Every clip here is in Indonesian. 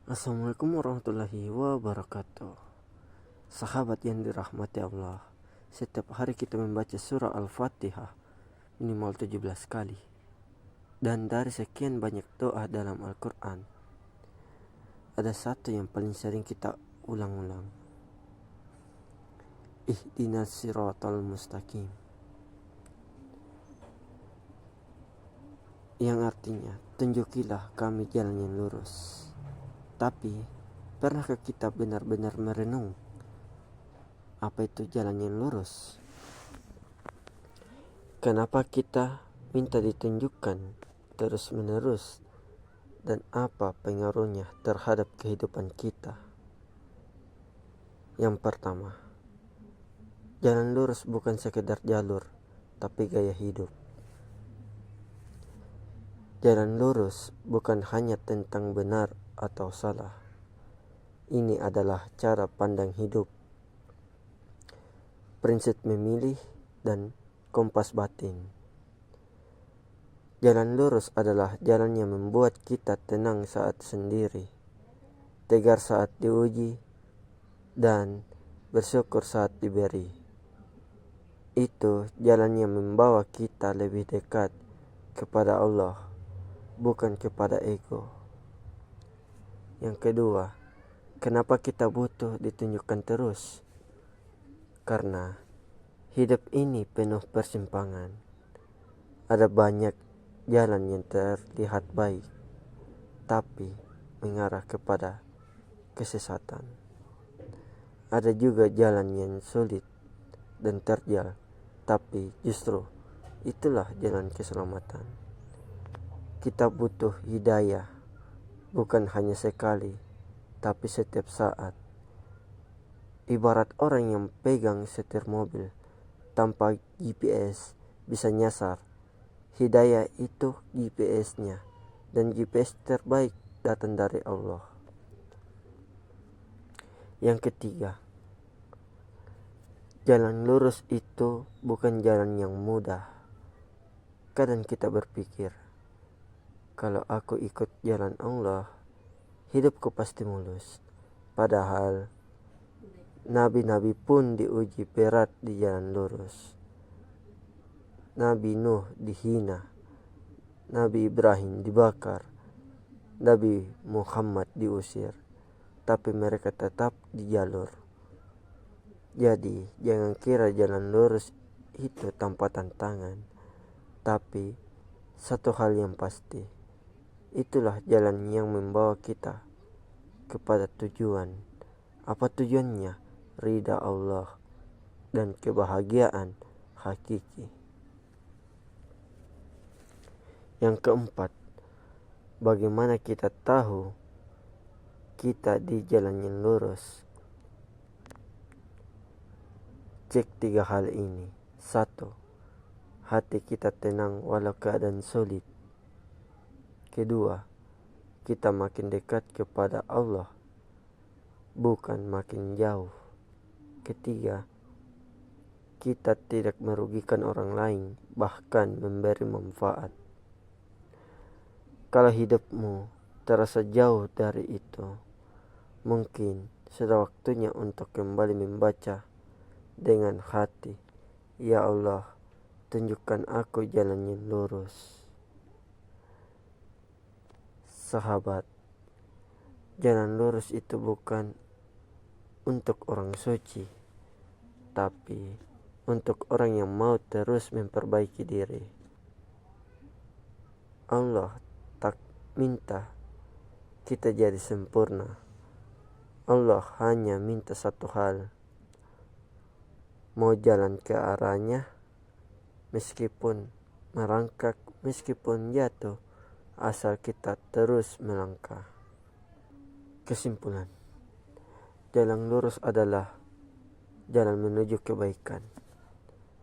Assalamualaikum warahmatullahi wabarakatuh. Sahabat yang dirahmati Allah, setiap hari kita membaca surah Al-Fatihah minimal 17 kali. Dan dari sekian banyak doa dalam Al-Quran, ada satu yang paling sering kita ulang-ulang. Ihdinas siratal mustaqim, yang artinya tunjukilah kami jalan yang lurus. Tapi pernahkah kita benar-benar merenung apa itu jalan yang lurus? Kenapa kita minta ditunjukkan terus-menerus, dan apa pengaruhnya terhadap kehidupan kita? Yang pertama, jalan lurus bukan sekedar jalur, tapi gaya hidup. Jalan lurus bukan hanya tentang benar atau salah. Ini adalah cara pandang hidup, prinsip memilih, dan kompas batin. Jalan lurus adalah jalan yang membuat kita tenang saat sendiri, tegar saat diuji, dan bersyukur saat diberi. Itu jalan yang membawa kita lebih dekat kepada Allah, bukan kepada ego. Yang kedua, kenapa kita butuh ditunjukkan terus? Karena hidup ini penuh persimpangan. Ada banyak jalan yang terlihat baik, tapi mengarah kepada kesesatan. Ada juga jalan yang sulit dan terjal, tapi justru itulah jalan keselamatan. Kita butuh hidayah, bukan hanya sekali, tapi setiap saat. Ibarat orang yang pegang setir mobil tanpa GPS bisa nyasar. Hidayah itu GPS-nya, dan GPS terbaik datang dari Allah. Yang ketiga, jalan lurus itu bukan jalan yang mudah. Kadang kita berpikir, kalau aku ikut jalan Allah, hidupku pasti mulus. Padahal nabi-nabi pun diuji berat di jalan lurus. Nabi Nuh dihina, Nabi Ibrahim dibakar, Nabi Muhammad diusir, tapi mereka tetap di jalur. Jadi jangan kira jalan lurus itu tanpa tantangan. Tapi satu hal yang pasti, itulah jalan yang membawa kita kepada tujuan. Apa tujuannya? Ridha Allah dan kebahagiaan hakiki. Yang keempat, bagaimana kita tahu kita di jalan yang lurus? Cek 3 hal ini. 1. Hati kita tenang walau keadaan sulit. Kedua, kita makin dekat kepada Allah, bukan makin jauh. Ketiga, kita tidak merugikan orang lain, bahkan memberi manfaat. Kalau hidupmu terasa jauh dari itu, mungkin sudah waktunya untuk kembali membaca dengan hati. Ya Allah, tunjukkan aku jalan yang lurus. Sahabat, jalan lurus itu bukan untuk orang suci, tapi untuk orang yang mau terus memperbaiki diri. Allah tak minta kita jadi sempurna. Allah hanya minta satu hal, mau jalan ke arahnya, meskipun merangkak, meskipun jatuh, asal kita terus melangkah. Kesimpulan, jalan lurus adalah jalan menuju kebaikan,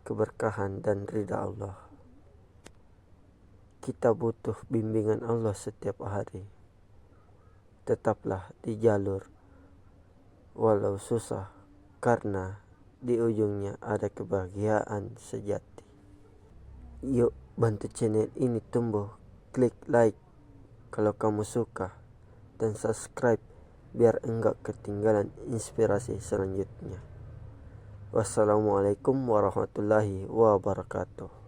keberkahan, dan ridha Allah. Kita butuh bimbingan Allah setiap hari. Tetaplah di jalur, walau susah, karena di ujungnya ada kebahagiaan sejati. Yuk bantu channel ini tumbuh. Klik like kalau kamu suka, dan subscribe biar enggak ketinggalan inspirasi selanjutnya. Wassalamualaikum warahmatullahi wabarakatuh.